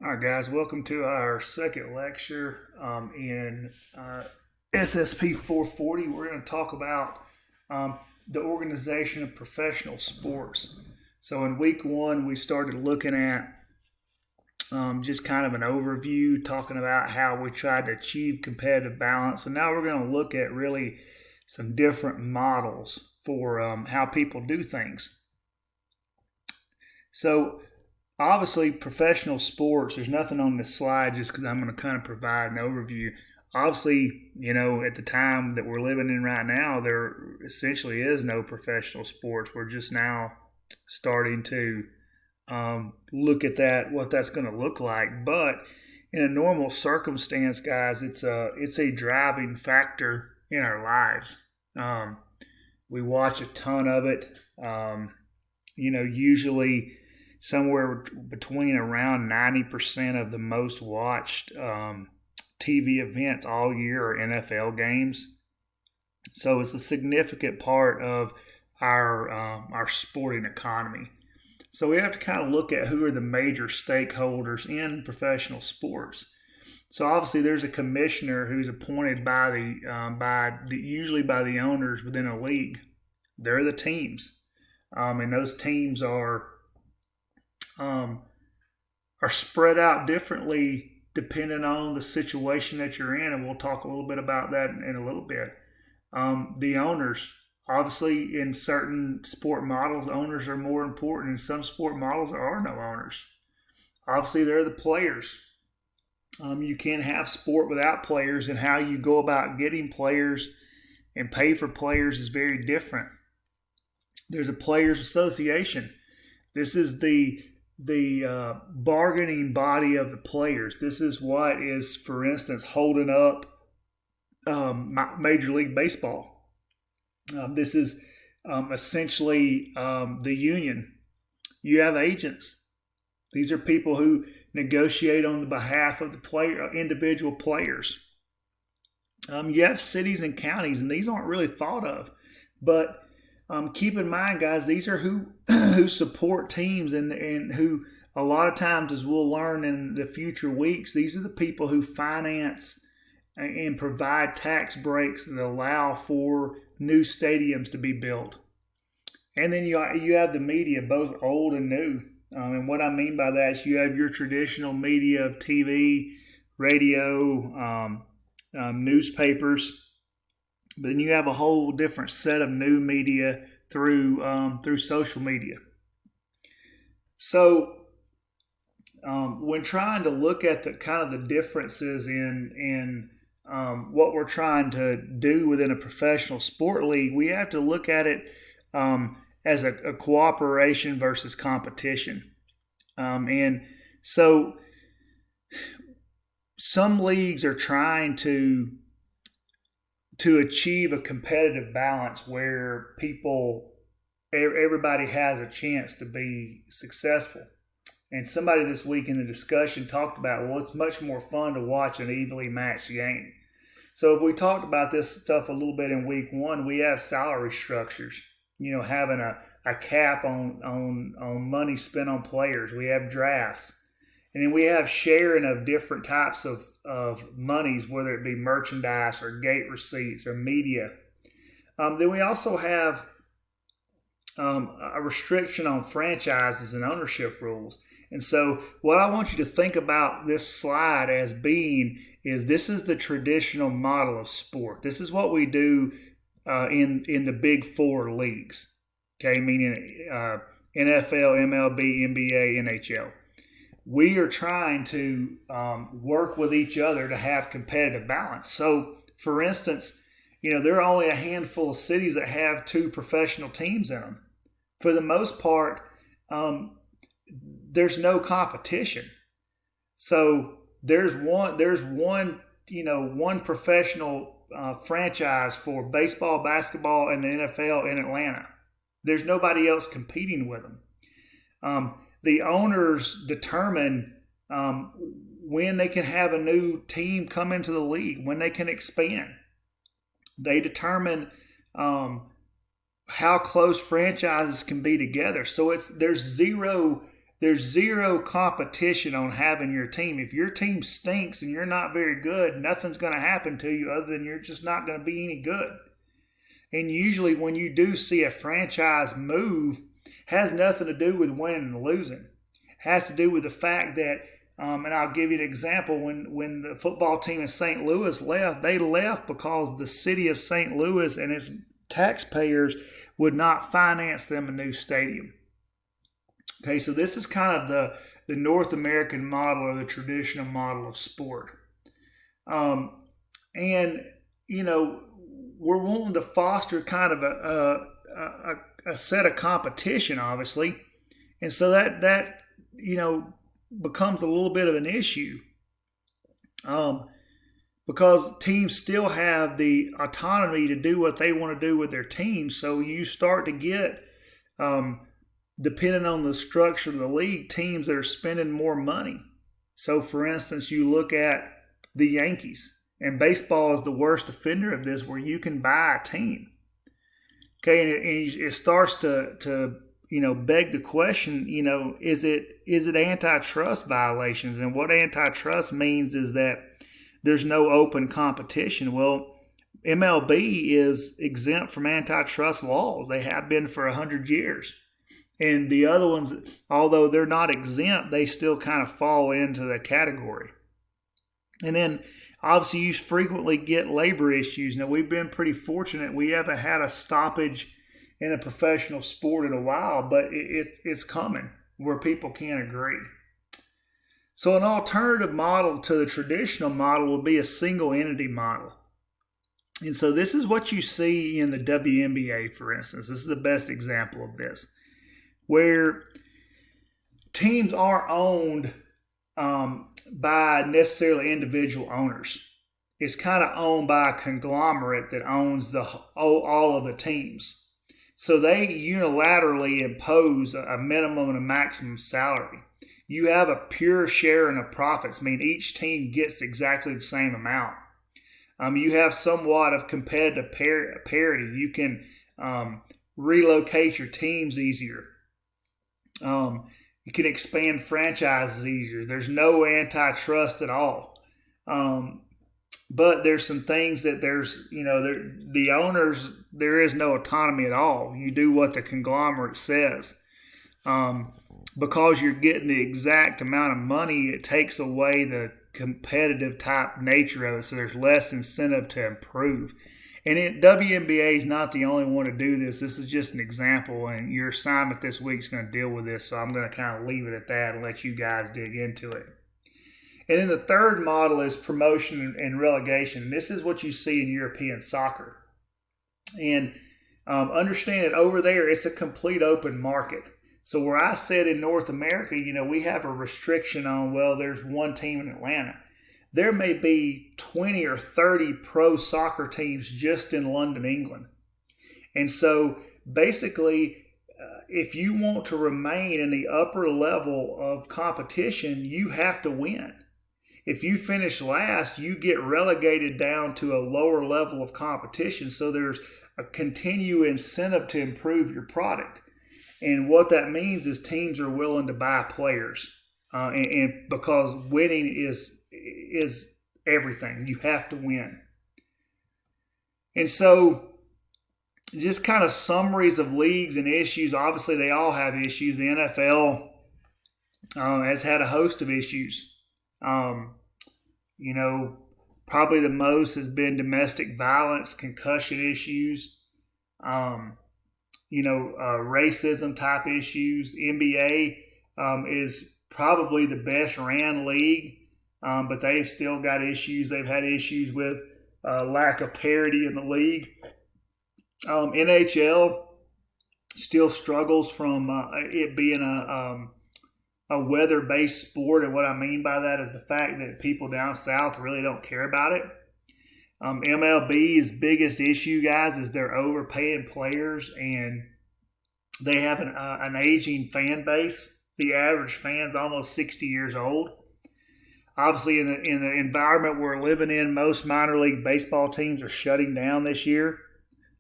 All right, guys, welcome to our second lecture in SSP 440. We're going to talk about the organization of professional sports. So, in week one, we started looking at just kind of an overview, talking about how we tried to achieve competitive balance. And now we're going to look at really some different models for how people do things. So, obviously, professional sports, there's nothing on this slide just because I'm going to kind of provide an overview. Obviously, at the time that we're living in right now, there essentially is no professional sports. We're just now starting to look at what that's going to look like. But in a normal circumstance, guys, it's a driving factor in our lives. We watch a ton of it. Usually somewhere between around 90% of the most watched TV events all year are NFL games. So it's a significant part of our sporting economy. So we have to kind of look at who are the major stakeholders in professional sports. So obviously there's a commissioner who's appointed by usually by the owners within a league. They're the teams, and those teams are spread out differently depending on the situation that you're in, and we'll talk a little bit about that in a little bit. The owners, obviously, in certain sport models, owners are more important. In some sport models, there are no owners. Obviously, they're the players. You can't have sport without players, and how you go about getting players and pay for players is very different. There's a players association. This is the bargaining body of the players. This is what is, for instance, holding up Major League Baseball. This is essentially the union. You have agents. These are people who negotiate on the behalf of the individual players. You have cities and counties, and these aren't really thought of, but keep in mind, guys, these are who support teams and who a lot of times, as we'll learn in the future weeks, these are the people who finance and provide tax breaks that allow for new stadiums to be built. And then you have the media, both old and new. And what I mean by that is you have your traditional media of TV, radio, newspapers. But then you have a whole different set of new media through social media. So when trying to look at the kind of the differences in what we're trying to do within a professional sport league, we have to look at it as a cooperation versus competition. And so some leagues are trying to achieve a competitive balance where everybody has a chance to be successful. And somebody this week in the discussion talked about, well, it's much more fun to watch an evenly matched game. So if we talked about this stuff a little bit in week one, we have salary structures, having a cap on money spent on players. We have drafts. And then we have sharing of different types of monies, whether it be merchandise or gate receipts or media. Then we also have a restriction on franchises and ownership rules. And so what I want you to think about this slide as being is this is the traditional model of sport. This is what we do in the big four leagues, okay, meaning NFL, MLB, NBA, NHL. We are trying to work with each other to have competitive balance. So, for instance, there are only a handful of cities that have two professional teams in them. For the most part, there's no competition. So there's one professional franchise for baseball, basketball, and the NFL in Atlanta. There's nobody else competing with them. The owners determine when they can have a new team come into the league, when they can expand. They determine how close franchises can be together. So there's zero there's zero competition on having your team. If your team stinks and you're not very good, nothing's going to happen to you other than you're just not going to be any good. And usually when you do see a franchise move, has nothing to do with winning and losing. It has to do with the fact that, and I'll give you an example, when the football team in St. Louis left, they left because the city of St. Louis and its taxpayers would not finance them a new stadium. Okay, so this is kind of the North American model or the traditional model of sport. And, you know, we're wanting to foster kind of a set of competition, obviously. And so that you know, becomes a little bit of an issue. Because teams still have the autonomy to do what they want to do with their teams. So you start to get, depending on the structure of the league, teams that are spending more money. So, for instance, you look at the Yankees. And baseball is the worst offender of this, where you can buy a team. Okay, and it starts to you know, beg the question, you know, is it antitrust violations? And what antitrust means is that there's no open competition. Well, MLB is exempt from antitrust laws. They have been for 100 years. And the other ones, although they're not exempt, they still kind of fall into the category. And then obviously, you frequently get labor issues. Now, we've been pretty fortunate. We haven't had a stoppage in a professional sport in a while, but it's coming where people can't agree. So an alternative model to the traditional model will be a single entity model. And so this is what you see in the WNBA, for instance. This is the best example of this, where teams are owned by necessarily individual owners. It's kind of owned by a conglomerate that owns all of the teams. So they unilaterally impose a minimum and a maximum salary. You have a pure share in the profits, meaning each team gets exactly the same amount. You have somewhat of competitive parity. You can relocate your teams easier. You can expand franchises easier. There's no antitrust at all. But there's some things that the owners, there is no autonomy at all. You do what the conglomerate says. Because you're getting the exact amount of money, it takes away the competitive type nature of it. So there's less incentive to improve. And WNBA is not the only one to do this. This is just an example, and your assignment this week is going to deal with this. So I'm going to kind of leave it at that and let you guys dig into it. And then the third model is promotion and relegation. This is what you see in European soccer. And understand that over there, it's a complete open market. So where I said in North America, we have a restriction on, there's one team in Atlanta. There may be 20 or 30 pro soccer teams just in London, England. And so basically, if you want to remain in the upper level of competition, you have to win. If you finish last, you get relegated down to a lower level of competition. So there's a continued incentive to improve your product. And what that means is teams are willing to buy players. And because winning is everything. You have to win. And so just kind of summaries of leagues and issues. Obviously, they all have issues. The NFL has had a host of issues. Probably the most has been domestic violence, concussion issues, racism type issues. The NBA is probably the best ran league, but they've still got issues. They've had issues with lack of parity in the league. NHL still struggles from it being a weather-based sport, and what I mean by that is the fact that people down south really don't care about it. MLB's biggest issue, guys, is they're overpaying players, and they have an aging fan base. The average fan's almost 60 years old. Obviously, in the environment we're living in, most minor league baseball teams are shutting down this year.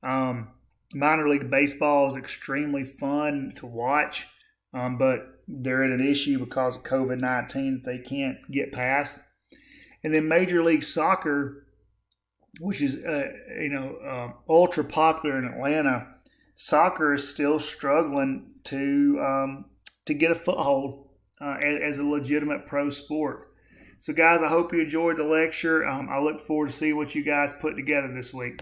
Minor league baseball is extremely fun to watch. but they're at an issue because of COVID-19 that they can't get past. And then Major League Soccer, which is ultra popular in Atlanta, soccer is still struggling to get a foothold as a legitimate pro sport. So, guys, I hope you enjoyed the lecture. I look forward to see what you guys put together this week.